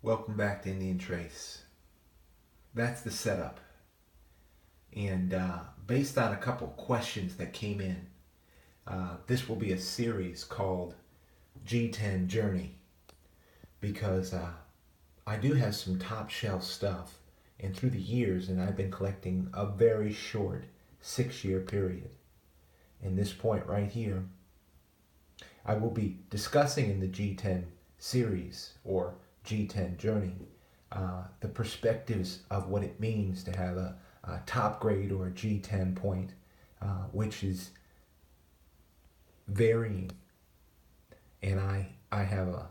Welcome back to Indian Trace. That's the setup. And based on a couple questions that came in, this will be a series called G-10 Journey because I do have some top shelf stuff, and through the years, and I've been collecting a very short 6-year period. And this point right here, I will be discussing in the G10 series or G10 Journey the perspectives of what it means to have a top grade or a G10 point, which is varying. And I have a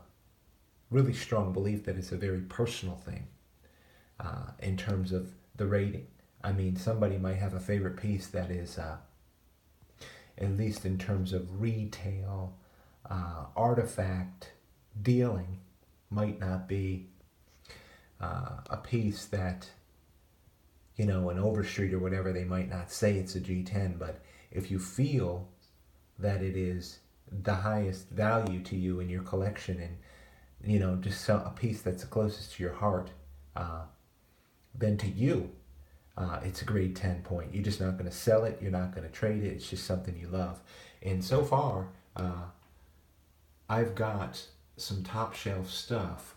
really strong belief that it's a very personal thing in terms of the rating. I mean, somebody might have a favorite piece that is, at least in terms of retail, artifact dealing, might not be a piece that, you know, an Overstreet or whatever, they might not say it's a G10, but if you feel that it is the highest value to you in your collection and, you know, just a piece that's the closest to your heart, then to you, it's a grade 10 point. You're just not going to sell it. You're not going to trade it. It's just something you love. And so far, I've got some top shelf stuff,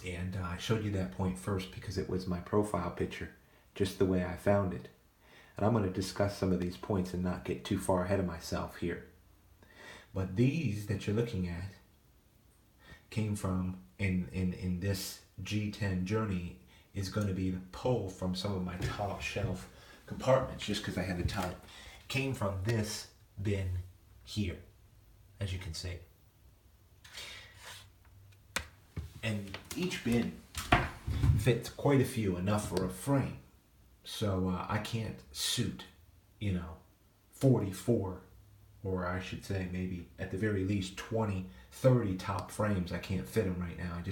and I showed you that point first because it was my profile picture, just the way I found it. And I'm going to discuss some of these points and not get too far ahead of myself here. But these that you're looking at came from, in this G10 journey, is going to be the pull from some of my top shelf compartments, just because I had the time. Came from this bin here, as you can see. And each bin fits quite a few, enough for a frame. So I can't suit, 44, or I should say maybe at the very least 20, 30 top frames. I can't fit them right now.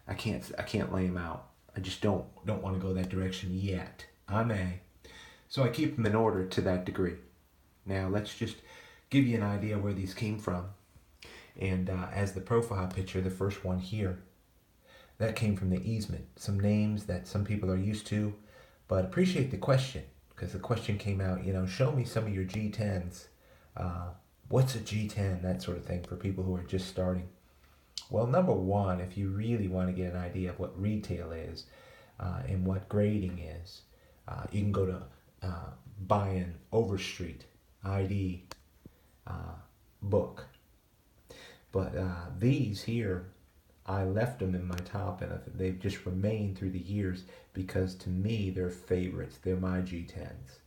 I can't lay them out. I just don't want to go that direction yet. I may. So I keep them in order to that degree. Now let's just give you an idea where these came from. And as the profile picture, the first one here, that came from the easement. Some names that some people are used to, but appreciate the question, because the question came out, show me some of your G10s. What's a G10? That sort of thing for people who are just starting. Well, number one, if you really want to get an idea of what retail is and what grading is, you can go to buy an Overstreet ID book. But these here, I left them in my top, and they've just remained through the years because to me they're favorites. They're my G10s.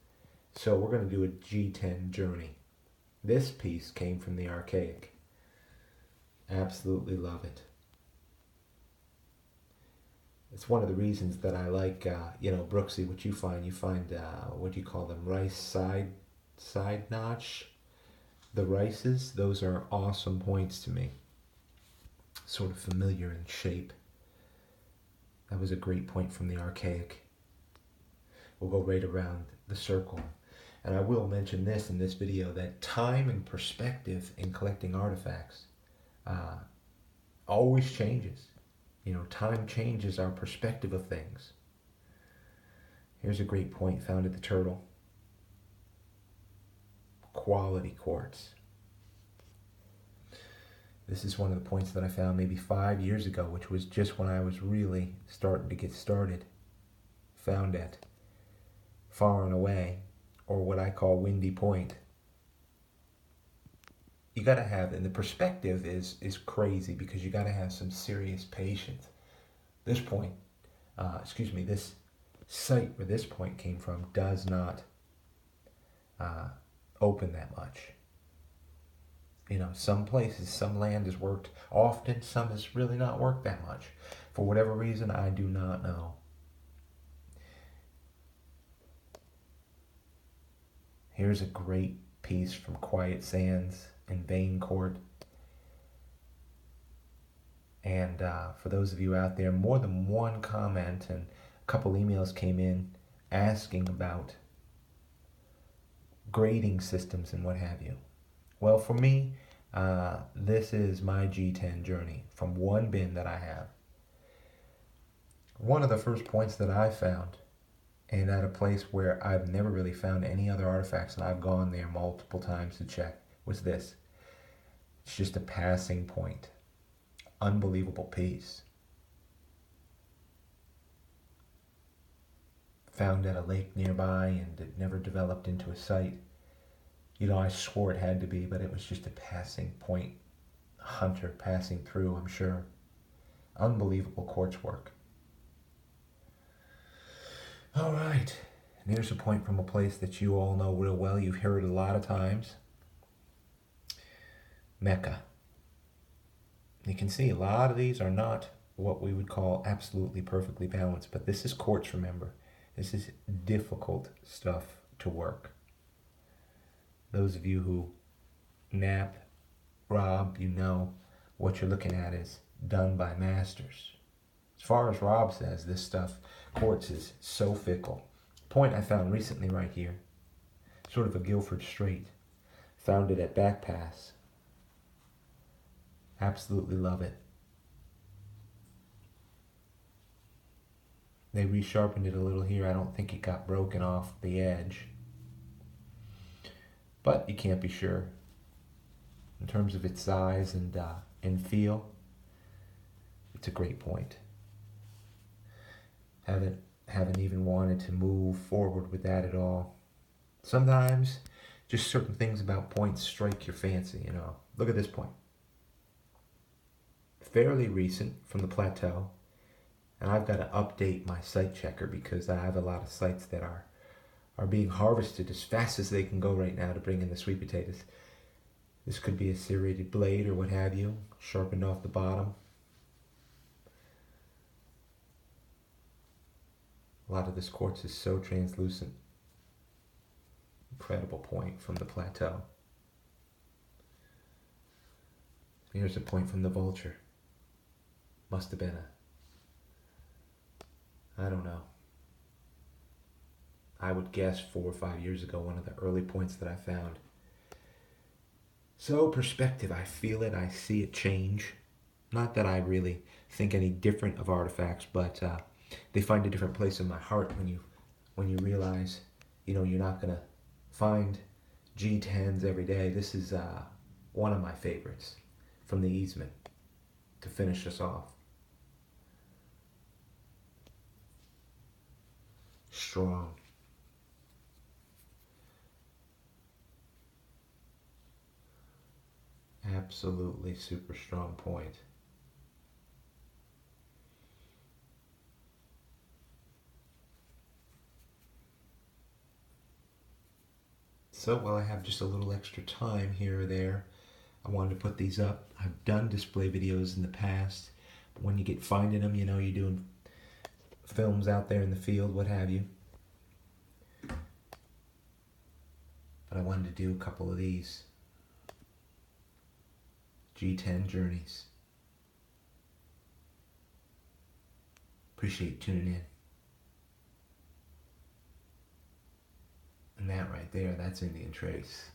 So we're going to do a G10 journey. This piece came from the Archaic. Absolutely love it. It's one of the reasons that I like, Brooksy, what you find, what do you call them, rice side notch? The rices, those are awesome points to me. Sort of familiar in shape. That was a great point from the Archaic. We'll go right around the circle. And I will mention this in this video, that time and perspective in collecting artifacts always changes. Time changes our perspective of things. Here's a great point found at the Turtle. Quality quartz. This is one of the points that I found maybe 5 years ago, which was just when I was really starting to get started. Found at Far and Away, or what I call Windy Point. You gotta have, and the perspective is crazy because you gotta have some serious patience. This point, this site where this point came from does not open that much. Some places, some land has worked often, some has really not worked that much. For whatever reason, I do not know. Here's a great piece from Quiet Sands in Vane Court. And for those of you out there, more than one comment and a couple emails came in asking about grading systems and what have you. Well, for me, this is my G10 journey from one bin that I have. One of the first points that I found, and at a place where I've never really found any other artifacts, and I've gone there multiple times to check, was this. It's just a passing point. Unbelievable piece. Found at a lake nearby, and it never developed into a site. You know, I swore it had to be, but it was just a passing point. Hunter passing through, I'm sure. Unbelievable quartz work. All right, and here's a point from a place that you all know real well. You've heard a lot of times. Mecca. You can see a lot of these are not what we would call absolutely perfectly balanced, but this is quartz, remember. This is difficult stuff to work. Those of you who nap, Rob, you know what you're looking at is done by masters. As far as Rob says, this stuff, quartz, is so fickle. Point I found recently right here, sort of a Guilford Strait. Found it at Back Pass. Absolutely love it. They resharpened it a little here. I don't think it got broken off the edge. But you can't be sure. In terms of its size and feel, it's a great point. Haven't even wanted to move forward with that at all. Sometimes just certain things about points strike your fancy, you know. Look at this point. Fairly recent from the plateau, and I've got to update my site checker because I have a lot of sites that are being harvested as fast as they can go right now to bring in the sweet potatoes. This could be a serrated blade or what have you, sharpened off the bottom. A lot of this quartz is so translucent. Incredible point from the plateau. Here's a point from the vulture. Must have been I don't know. I would guess 4 or 5 years ago, one of the early points that I found. So perspective, I feel it, I see it change. Not that I really think any different of artifacts, but they find a different place in my heart when you realize, you know, you're not gonna find G-10s every day. This is one of my favorites from the easement to finish us off. Strong. Absolutely super strong point. So while I have just a little extra time here or there, I wanted to put these up. I've done display videos in the past, but when you get finding them, you know, you're doing films out there in the field, what have you. But I wanted to do a couple of these G-10 journeys. Appreciate tuning in. And that right there, that's Indian Trace.